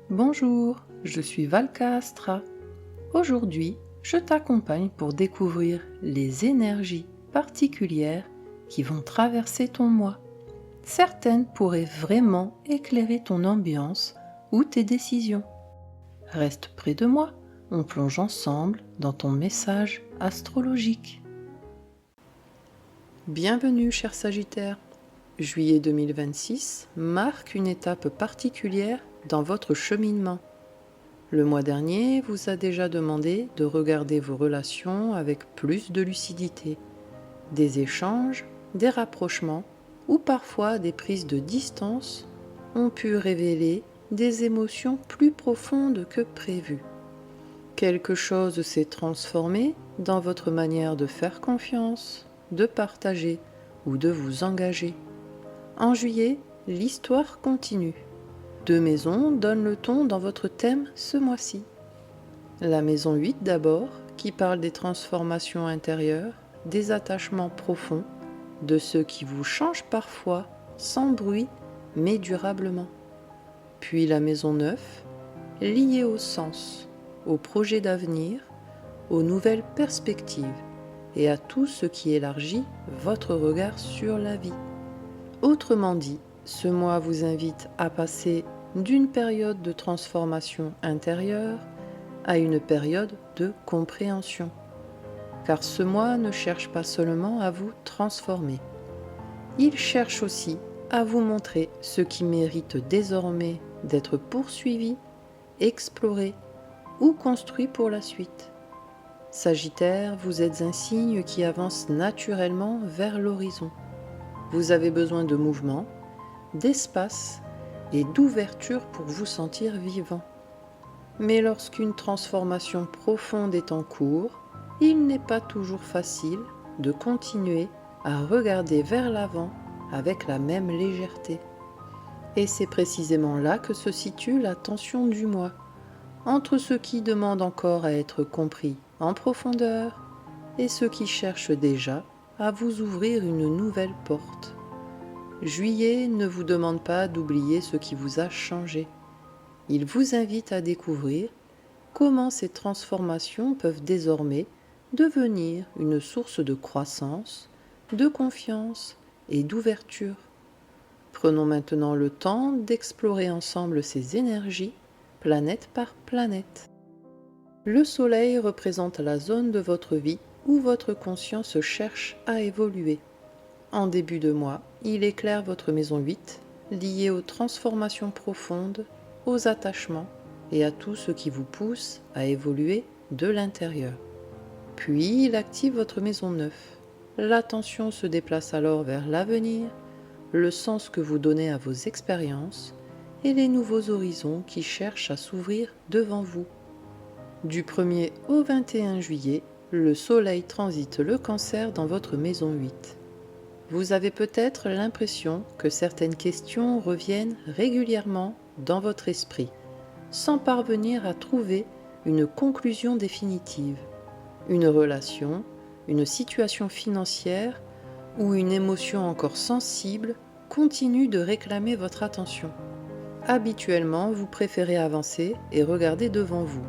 Bonjour, je suis Valka Astra. Aujourd'hui, je t'accompagne pour découvrir les énergies particulières qui vont traverser ton moi. Certaines pourraient vraiment éclairer ton ambiance ou tes décisions. Reste près de moi, on plonge ensemble dans ton message astrologique. Bienvenue, cher Sagittaire. Juillet 2026 marque une étape particulière dans votre cheminement. Le mois dernier vous a déjà demandé de regarder vos relations avec plus de lucidité. Des échanges, des rapprochements ou parfois des prises de distance ont pu révéler des émotions plus profondes que prévu. Quelque chose s'est transformé dans votre manière de faire confiance, de partager ou de vous engager. En juillet, l'histoire continue. 2 maisons donnent le ton dans votre thème ce mois-ci. La maison 8 d'abord, qui parle des transformations intérieures, des attachements profonds, de ceux qui vous changent parfois, sans bruit, mais durablement. Puis la maison 9, liée au sens, aux projets d'avenir, aux nouvelles perspectives et à tout ce qui élargit votre regard sur la vie. Autrement dit, ce mois vous invite à passer d'une période de transformation intérieure à une période de compréhension. Car ce mois ne cherche pas seulement à vous transformer. Il cherche aussi à vous montrer ce qui mérite désormais d'être poursuivi, exploré ou construit pour la suite. Sagittaire, vous êtes un signe qui avance naturellement vers l'horizon. Vous avez besoin de mouvement, d'espace et d'ouverture pour vous sentir vivant. Mais lorsqu'une transformation profonde est en cours, il n'est pas toujours facile de continuer à regarder vers l'avant avec la même légèreté. Et c'est précisément là que se situe la tension du moi, entre ceux qui demandent encore à être compris en profondeur et ceux qui cherchent déjà à vous ouvrir une nouvelle porte. Juillet ne vous demande pas d'oublier ce qui vous a changé. Il vous invite à découvrir comment ces transformations peuvent désormais devenir une source de croissance, de confiance et d'ouverture. Prenons maintenant le temps d'explorer ensemble ces énergies, planète par planète. Le Soleil représente la zone de votre vie où votre conscience cherche à évoluer. En début de mois, il éclaire votre maison 8, liée aux transformations profondes, aux attachements et à tout ce qui vous pousse à évoluer de l'intérieur. Puis il active votre maison 9. L'attention se déplace alors vers l'avenir, le sens que vous donnez à vos expériences et les nouveaux horizons qui cherchent à s'ouvrir devant vous. Du 1er au 21 juillet, le Soleil transite le Cancer dans votre maison 8. Vous avez peut-être l'impression que certaines questions reviennent régulièrement dans votre esprit, sans parvenir à trouver une conclusion définitive. Une relation, une situation financière ou une émotion encore sensible continue de réclamer votre attention. Habituellement, vous préférez avancer et regarder devant vous.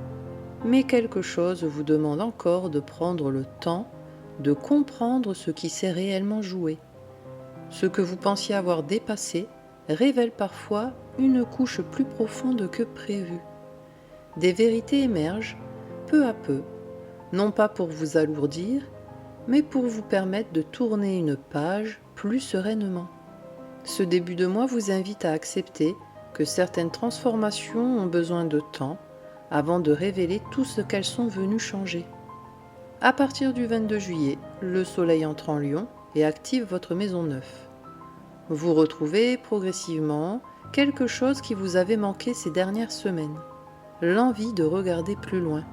Mais quelque chose vous demande encore de prendre le temps de comprendre ce qui s'est réellement joué. Ce que vous pensiez avoir dépassé révèle parfois une couche plus profonde que prévu. Des vérités émergent peu à peu, non pas pour vous alourdir, mais pour vous permettre de tourner une page plus sereinement. Ce début de mois vous invite à accepter que certaines transformations ont besoin de temps avant de révéler tout ce qu'elles sont venues changer. À partir du 22 juillet, le Soleil entre en Lion et active votre maison 9. Vous retrouvez progressivement quelque chose qui vous avait manqué ces dernières semaines, l'envie de regarder plus loin.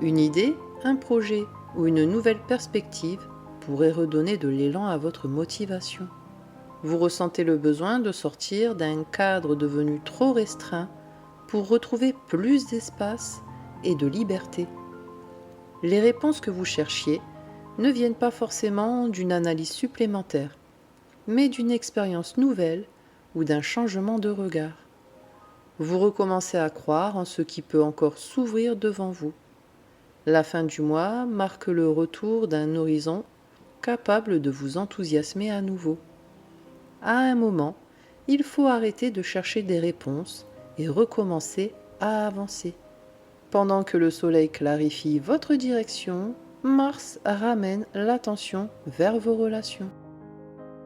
Une idée, un projet ou une nouvelle perspective pourrait redonner de l'élan à votre motivation. Vous ressentez le besoin de sortir d'un cadre devenu trop restreint pour retrouver plus d'espace et de liberté. Les réponses que vous cherchiez ne viennent pas forcément d'une analyse supplémentaire, mais d'une expérience nouvelle ou d'un changement de regard. Vous recommencez à croire en ce qui peut encore s'ouvrir devant vous. La fin du mois marque le retour d'un horizon capable de vous enthousiasmer à nouveau. À un moment, il faut arrêter de chercher des réponses et recommencer à avancer. Pendant que le soleil clarifie votre direction, Mars ramène l'attention vers vos relations.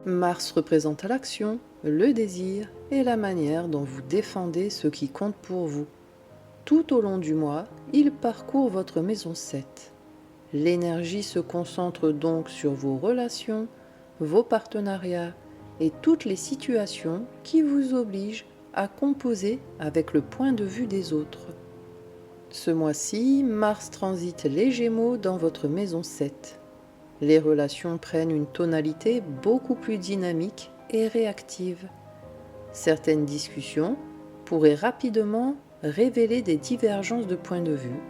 Mars représente l'action, le désir et la manière dont vous défendez ce qui compte pour vous. Tout au long du mois, il parcourt votre maison 7. L'énergie se concentre donc sur vos relations, vos partenariats et toutes les situations qui vous obligent à composer avec le point de vue des autres. Ce mois-ci, Mars transite les Gémeaux dans votre maison 7. Les relations prennent une tonalité beaucoup plus dynamique et réactive. Certaines discussions pourraient rapidement révéler des divergences de point de vue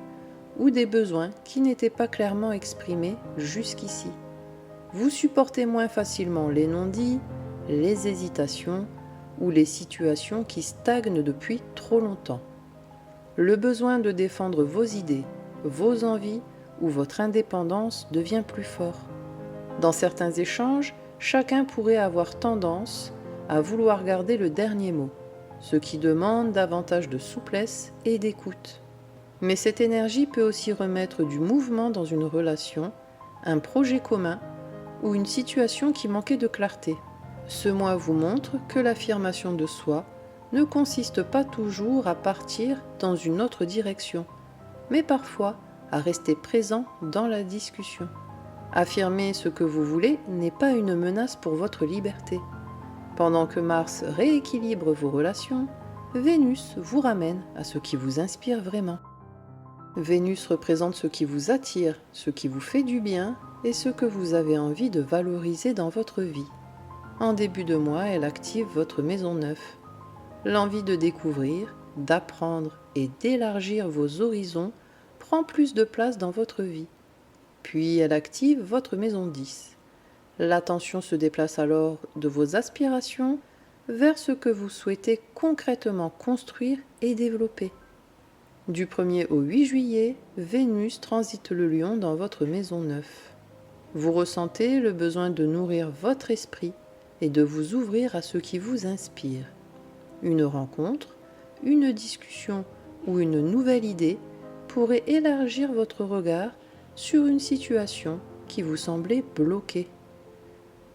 ou des besoins qui n'étaient pas clairement exprimés jusqu'ici. Vous supportez moins facilement les non-dits, les hésitations ou les situations qui stagnent depuis trop longtemps. Le besoin de défendre vos idées, vos envies ou votre indépendance devient plus fort. Dans certains échanges, chacun pourrait avoir tendance à vouloir garder le dernier mot, ce qui demande davantage de souplesse et d'écoute. Mais cette énergie peut aussi remettre du mouvement dans une relation, un projet commun ou une situation qui manquait de clarté. Ce mois vous montre que l'affirmation de soi ne consiste pas toujours à partir dans une autre direction, mais parfois à rester présent dans la discussion. Affirmer ce que vous voulez n'est pas une menace pour votre liberté. Pendant que Mars rééquilibre vos relations, Vénus vous ramène à ce qui vous inspire vraiment. Vénus représente ce qui vous attire, ce qui vous fait du bien et ce que vous avez envie de valoriser dans votre vie. En début de mois, elle active votre maison 9. L'envie de découvrir, d'apprendre et d'élargir vos horizons prend plus de place dans votre vie. Puis elle active votre maison 10. L'attention se déplace alors de vos aspirations vers ce que vous souhaitez concrètement construire et développer. Du 1er au 8 juillet, Vénus transite le Lion dans votre maison 9. Vous ressentez le besoin de nourrir votre esprit et de vous ouvrir à ce qui vous inspire. Une rencontre, une discussion ou une nouvelle idée pourrait élargir votre regard sur une situation qui vous semblait bloquée.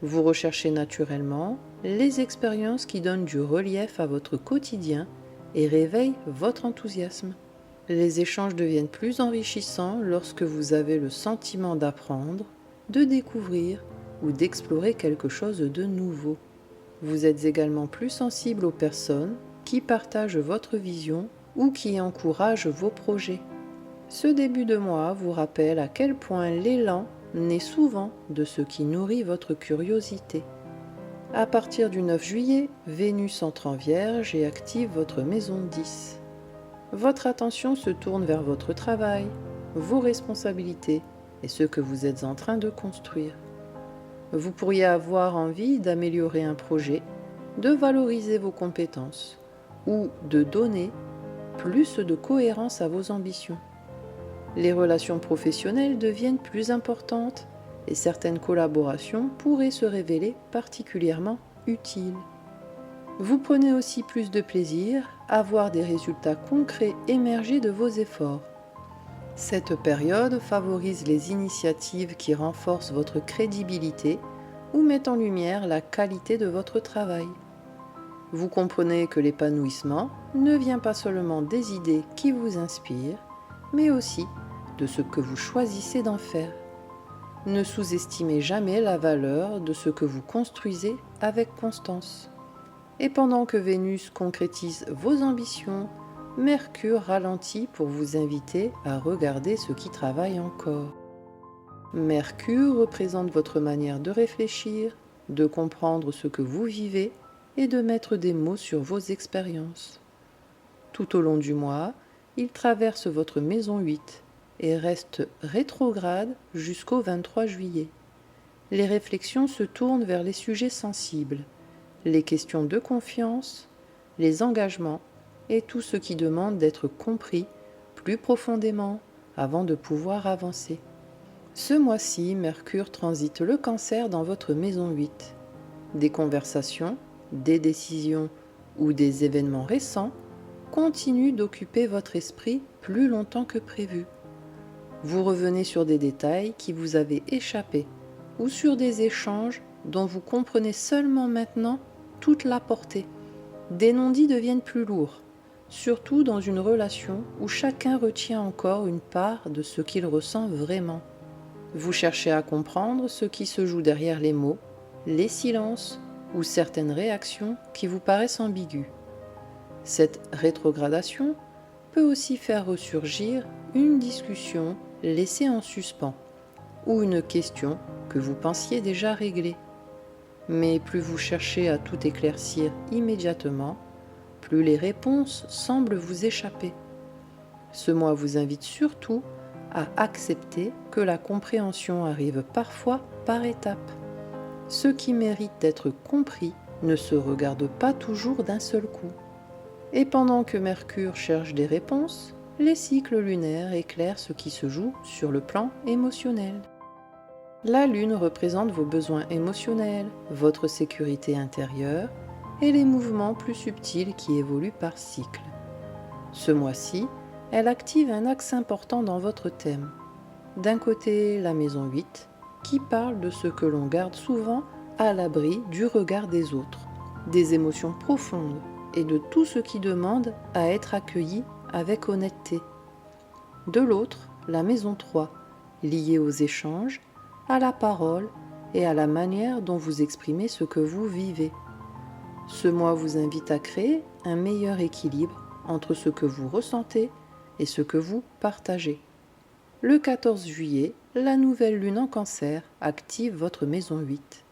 Vous recherchez naturellement les expériences qui donnent du relief à votre quotidien et réveillent votre enthousiasme. Les échanges deviennent plus enrichissants lorsque vous avez le sentiment d'apprendre, de découvrir ou d'explorer quelque chose de nouveau. Vous êtes également plus sensible aux personnes qui partagent votre vision ou qui encouragent vos projets. Ce début de mois vous rappelle à quel point l'élan naît souvent de ce qui nourrit votre curiosité. À partir du 9 juillet, Vénus entre en Vierge et active votre maison 10. Votre attention se tourne vers votre travail, vos responsabilités et ce que vous êtes en train de construire. Vous pourriez avoir envie d'améliorer un projet, de valoriser vos compétences ou de donner plus de cohérence à vos ambitions. Les relations professionnelles deviennent plus importantes et certaines collaborations pourraient se révéler particulièrement utiles. Vous prenez aussi plus de plaisir à voir des résultats concrets émerger de vos efforts. Cette période favorise les initiatives qui renforcent votre crédibilité ou mettent en lumière la qualité de votre travail. Vous comprenez que l'épanouissement ne vient pas seulement des idées qui vous inspirent, mais aussi de ce que vous choisissez d'en faire. Ne sous-estimez jamais la valeur de ce que vous construisez avec constance. Et pendant que Vénus concrétise vos ambitions, Mercure ralentit pour vous inviter à regarder ce qui travaille encore. Mercure représente votre manière de réfléchir, de comprendre ce que vous vivez et de mettre des mots sur vos expériences. Tout au long du mois, il traverse votre maison 8 et reste rétrograde jusqu'au 23 juillet. Les réflexions se tournent vers les sujets sensibles, les questions de confiance, les engagements et tout ce qui demande d'être compris plus profondément avant de pouvoir avancer. Ce mois-ci, Mercure transite le Cancer dans votre maison 8. Des conversations, des décisions ou des événements récents continuent d'occuper votre esprit plus longtemps que prévu. Vous revenez sur des détails qui vous avaient échappé ou sur des échanges dont vous comprenez seulement maintenant toute la portée. Des non-dits deviennent plus lourds, surtout dans une relation où chacun retient encore une part de ce qu'il ressent vraiment. Vous cherchez à comprendre ce qui se joue derrière les mots, les silences ou certaines réactions qui vous paraissent ambiguës. Cette rétrogradation peut aussi faire ressurgir une discussion laissée en suspens ou une question que vous pensiez déjà réglée. Mais plus vous cherchez à tout éclaircir immédiatement, plus les réponses semblent vous échapper. Ce mois vous invite surtout à accepter que la compréhension arrive parfois par étapes. Ce qui mérite d'être compris ne se regarde pas toujours d'un seul coup. Et pendant que Mercure cherche des réponses, les cycles lunaires éclairent ce qui se joue sur le plan émotionnel. La Lune représente vos besoins émotionnels, votre sécurité intérieure et les mouvements plus subtils qui évoluent par cycle. Ce mois-ci, elle active un axe important dans votre thème. D'un côté, la maison 8, qui parle de ce que l'on garde souvent à l'abri du regard des autres, des émotions profondes et de tout ce qui demande à être accueilli avec honnêteté. De l'autre, la maison 3, liée aux échanges, à la parole et à la manière dont vous exprimez ce que vous vivez. Ce mois vous invite à créer un meilleur équilibre entre ce que vous ressentez et ce que vous partagez. Le 14 juillet, la nouvelle lune en Cancer active votre maison 8.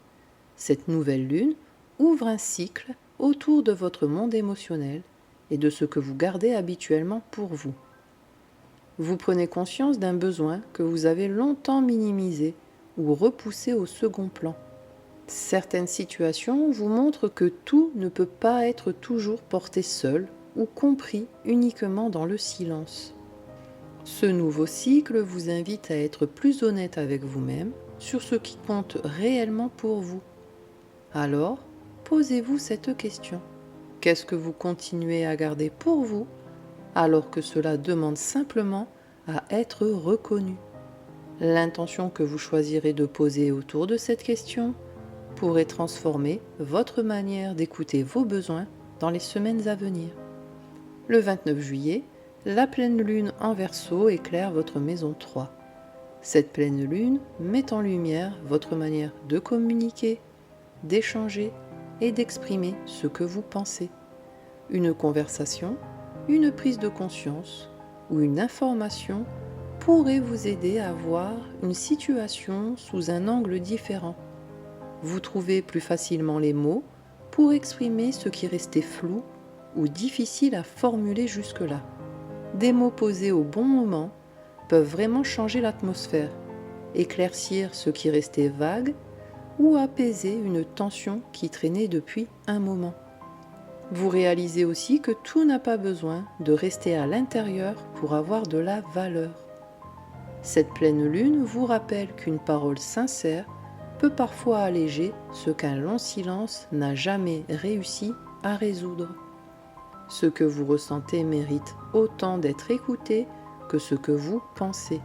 Cette nouvelle lune ouvre un cycle autour de votre monde émotionnel et de ce que vous gardez habituellement pour vous. Vous prenez conscience d'un besoin que vous avez longtemps minimisé ou repoussé au second plan. Certaines situations vous montrent que tout ne peut pas être toujours porté seul ou compris uniquement dans le silence. Ce nouveau cycle vous invite à être plus honnête avec vous-même sur ce qui compte réellement pour vous. Alors, posez-vous cette question. Qu'est-ce que vous continuez à garder pour vous alors que cela demande simplement à être reconnu? L'intention que vous choisirez de poser autour de cette question pourrait transformer votre manière d'écouter vos besoins dans les semaines à venir. Le 29 juillet, la pleine lune en Verseau éclaire votre maison 3. Cette pleine lune met en lumière votre manière de communiquer, d'échanger et d'exprimer ce que vous pensez. Une conversation, une prise de conscience ou une information pourrait vous aider à voir une situation sous un angle différent. Vous trouvez plus facilement les mots pour exprimer ce qui restait flou ou difficile à formuler jusque-là. Des mots posés au bon moment peuvent vraiment changer l'atmosphère, éclaircir ce qui restait vague ou apaiser une tension qui traînait depuis un moment. Vous réalisez aussi que tout n'a pas besoin de rester à l'intérieur pour avoir de la valeur. Cette pleine lune vous rappelle qu'une parole sincère peut parfois alléger ce qu'un long silence n'a jamais réussi à résoudre. Ce que vous ressentez mérite autant d'être écouté que ce que vous pensez.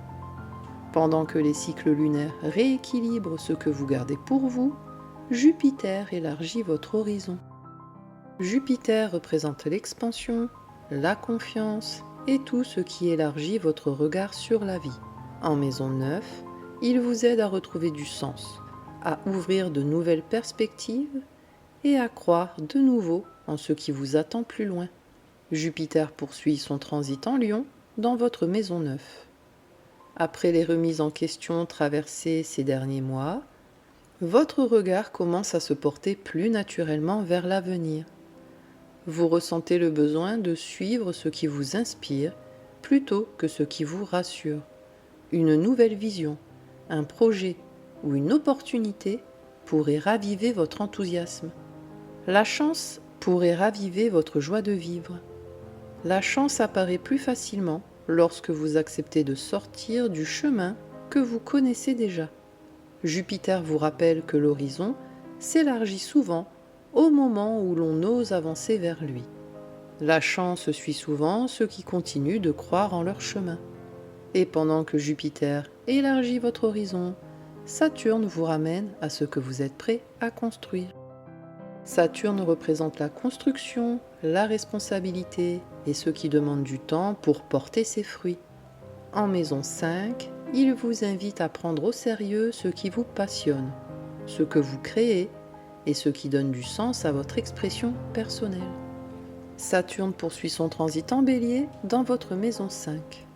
Pendant que les cycles lunaires rééquilibrent ce que vous gardez pour vous, Jupiter élargit votre horizon. Jupiter représente l'expansion, la confiance et tout ce qui élargit votre regard sur la vie. En maison 9, il vous aide à retrouver du sens, à ouvrir de nouvelles perspectives et à croire de nouveau en ce qui vous attend plus loin. Jupiter poursuit son transit en Lion dans votre maison 9. Après les remises en question traversées ces derniers mois, votre regard commence à se porter plus naturellement vers l'avenir. Vous ressentez le besoin de suivre ce qui vous inspire plutôt que ce qui vous rassure. Une nouvelle vision, un projet ou une opportunité pourrait raviver votre enthousiasme. La chance pourrait raviver votre joie de vivre. La chance apparaît plus facilement lorsque vous acceptez de sortir du chemin que vous connaissez déjà. Jupiter vous rappelle que l'horizon s'élargit souvent au moment où l'on ose avancer vers lui. La chance suit souvent ceux qui continuent de croire en leur chemin. Et pendant que Jupiter élargit votre horizon, Saturne vous ramène à ce que vous êtes prêt à construire. Saturne représente la construction, la responsabilité et ce qui demande du temps pour porter ses fruits. En maison 5, il vous invite à prendre au sérieux ce qui vous passionne, ce que vous créez et ce qui donne du sens à votre expression personnelle. Saturne poursuit son transit en Bélier dans votre maison 5.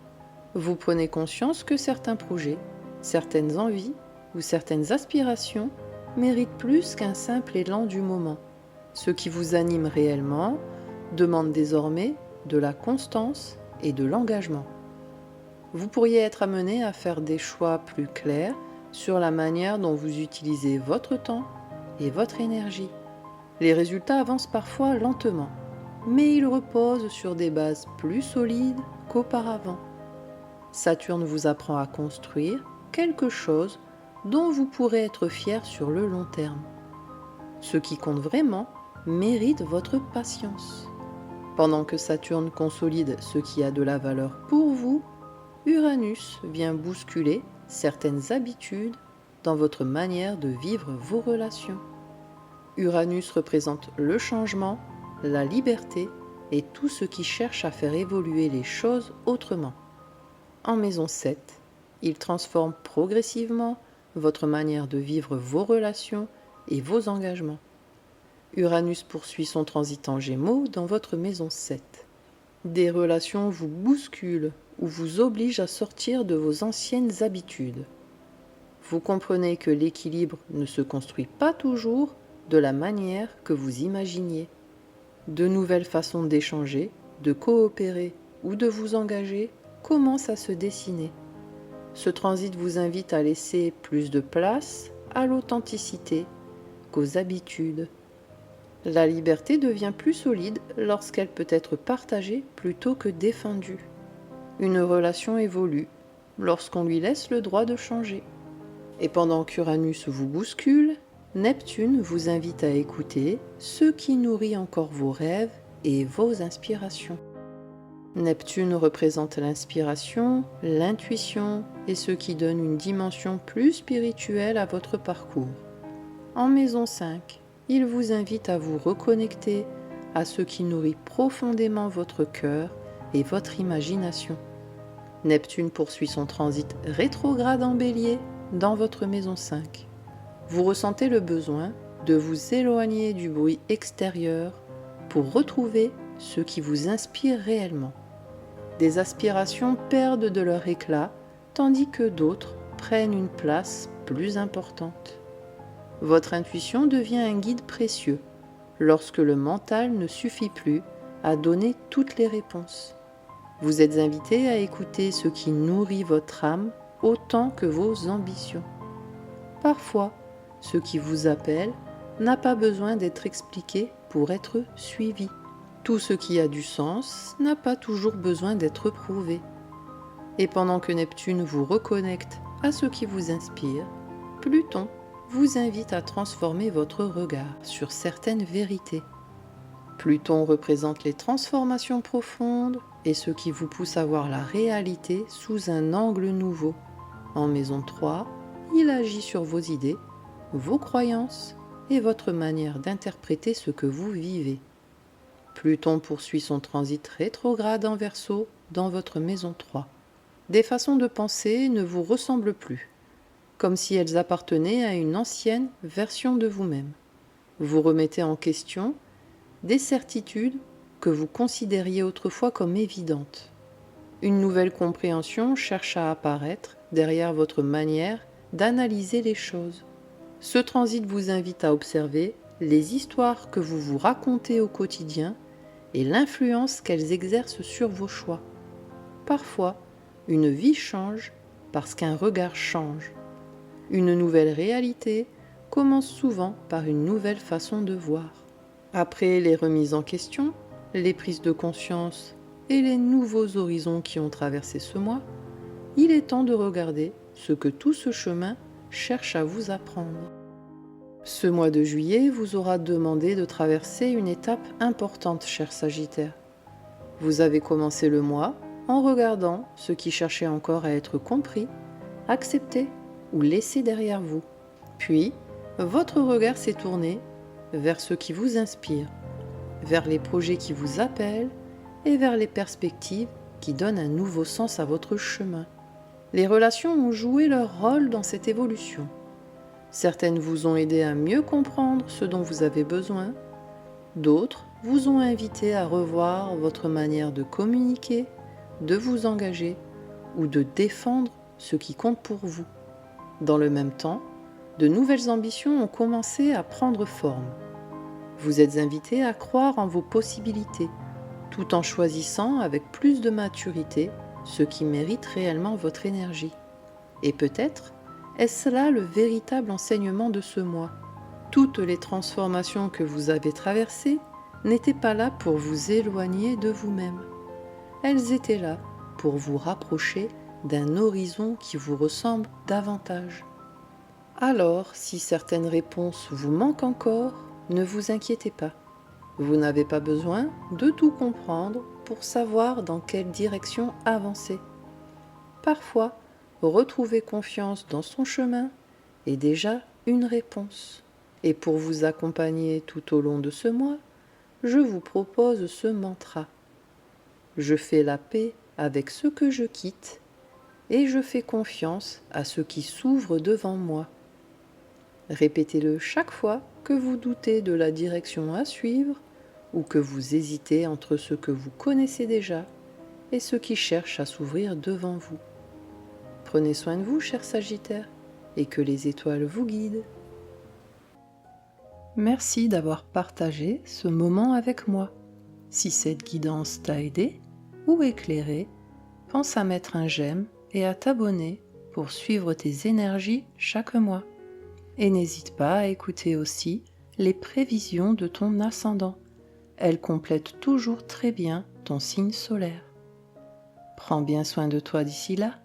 Vous prenez conscience que certains projets, certaines envies ou certaines aspirations méritent plus qu'un simple élan du moment. Ce qui vous anime réellement demande désormais de la constance et de l'engagement. Vous pourriez être amené à faire des choix plus clairs sur la manière dont vous utilisez votre temps et votre énergie. Les résultats avancent parfois lentement, mais ils reposent sur des bases plus solides qu'auparavant. Saturne vous apprend à construire quelque chose dont vous pourrez être fier sur le long terme. Ce qui compte vraiment mérite votre patience. Pendant que Saturne consolide ce qui a de la valeur pour vous, Uranus vient bousculer certaines habitudes dans votre manière de vivre vos relations. Uranus représente le changement, la liberté et tout ce qui cherche à faire évoluer les choses autrement. En maison 7, il transforme progressivement votre manière de vivre vos relations et vos engagements. Uranus poursuit son transit en Gémeaux dans votre maison 7. Des relations vous bousculent ou vous obligent à sortir de vos anciennes habitudes. Vous comprenez que l'équilibre ne se construit pas toujours de la manière que vous imaginiez. De nouvelles façons d'échanger, de coopérer ou de vous engager commencent à se dessiner. Ce transit vous invite à laisser plus de place à l'authenticité qu'aux habitudes. La liberté devient plus solide lorsqu'elle peut être partagée plutôt que défendue. Une relation évolue lorsqu'on lui laisse le droit de changer. Et pendant qu'Uranus vous bouscule, Neptune vous invite à écouter ce qui nourrit encore vos rêves et vos inspirations. Neptune représente l'inspiration, l'intuition et ce qui donne une dimension plus spirituelle à votre parcours. En maison 5, il vous invite à vous reconnecter à ce qui nourrit profondément votre cœur et votre imagination. Neptune poursuit son transit rétrograde en Bélier dans votre maison 5. Vous ressentez le besoin de vous éloigner du bruit extérieur pour retrouver ce qui vous inspire réellement. Des aspirations perdent de leur éclat, tandis que d'autres prennent une place plus importante. Votre intuition devient un guide précieux lorsque le mental ne suffit plus à donner toutes les réponses. Vous êtes invité à écouter ce qui nourrit votre âme autant que vos ambitions. Parfois, ce qui vous appelle n'a pas besoin d'être expliqué pour être suivi. Tout ce qui a du sens n'a pas toujours besoin d'être prouvé. Et pendant que Neptune vous reconnecte à ce qui vous inspire, Pluton vous invite à transformer votre regard sur certaines vérités. Pluton représente les transformations profondes et ce qui vous pousse à voir la réalité sous un angle nouveau. En maison 3, il agit sur vos idées, vos croyances et votre manière d'interpréter ce que vous vivez. Pluton poursuit son transit rétrograde en Verseau dans votre maison 3. Des façons de penser ne vous ressemblent plus, comme si elles appartenaient à une ancienne version de vous-même. Vous remettez en question des certitudes que vous considériez autrefois comme évidentes. Une nouvelle compréhension cherche à apparaître derrière votre manière d'analyser les choses. Ce transit vous invite à observer les histoires que vous vous racontez au quotidien et l'influence qu'elles exercent sur vos choix. Parfois, une vie change parce qu'un regard change. Une nouvelle réalité commence souvent par une nouvelle façon de voir. Après les remises en question, les prises de conscience et les nouveaux horizons qui ont traversé ce mois, il est temps de regarder ce que tout ce chemin cherche à vous apprendre. Ce mois de juillet vous aura demandé de traverser une étape importante, cher Sagittaire. Vous avez commencé le mois en regardant ce qui cherchait encore à être compris, accepté ou laissé derrière vous. Puis, votre regard s'est tourné vers ce qui vous inspire, vers les projets qui vous appellent et vers les perspectives qui donnent un nouveau sens à votre chemin. Les relations ont joué leur rôle dans cette évolution. Certaines vous ont aidé à mieux comprendre ce dont vous avez besoin, d'autres vous ont invité à revoir votre manière de communiquer, de vous engager ou de défendre ce qui compte pour vous. Dans le même temps, de nouvelles ambitions ont commencé à prendre forme. Vous êtes invité à croire en vos possibilités, tout en choisissant avec plus de maturité ce qui mérite réellement votre énergie. Et peut-être est-ce là le véritable enseignement de ce mois. Toutes les transformations que vous avez traversées n'étaient pas là pour vous éloigner de vous-même. Elles étaient là pour vous rapprocher d'un horizon qui vous ressemble davantage. Alors, si certaines réponses vous manquent encore, ne vous inquiétez pas. Vous n'avez pas besoin de tout comprendre pour savoir dans quelle direction avancer. Parfois, retrouver confiance dans son chemin est déjà une réponse. Et pour vous accompagner tout au long de ce mois, je vous propose ce mantra. Je fais la paix avec ce que je quitte et je fais confiance à ce qui s'ouvre devant moi. Répétez-le chaque fois que vous doutez de la direction à suivre ou que vous hésitez entre ce que vous connaissez déjà et ce qui cherche à s'ouvrir devant vous. Prenez soin de vous, cher Sagittaire, et que les étoiles vous guident. Merci d'avoir partagé ce moment avec moi. Si cette guidance t'a aidé ou éclairé, pense à mettre un j'aime et à t'abonner pour suivre tes énergies chaque mois. Et n'hésite pas à écouter aussi les prévisions de ton ascendant. Elles complètent toujours très bien ton signe solaire. Prends bien soin de toi d'ici là,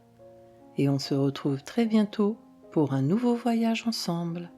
et on se retrouve très bientôt pour un nouveau voyage ensemble.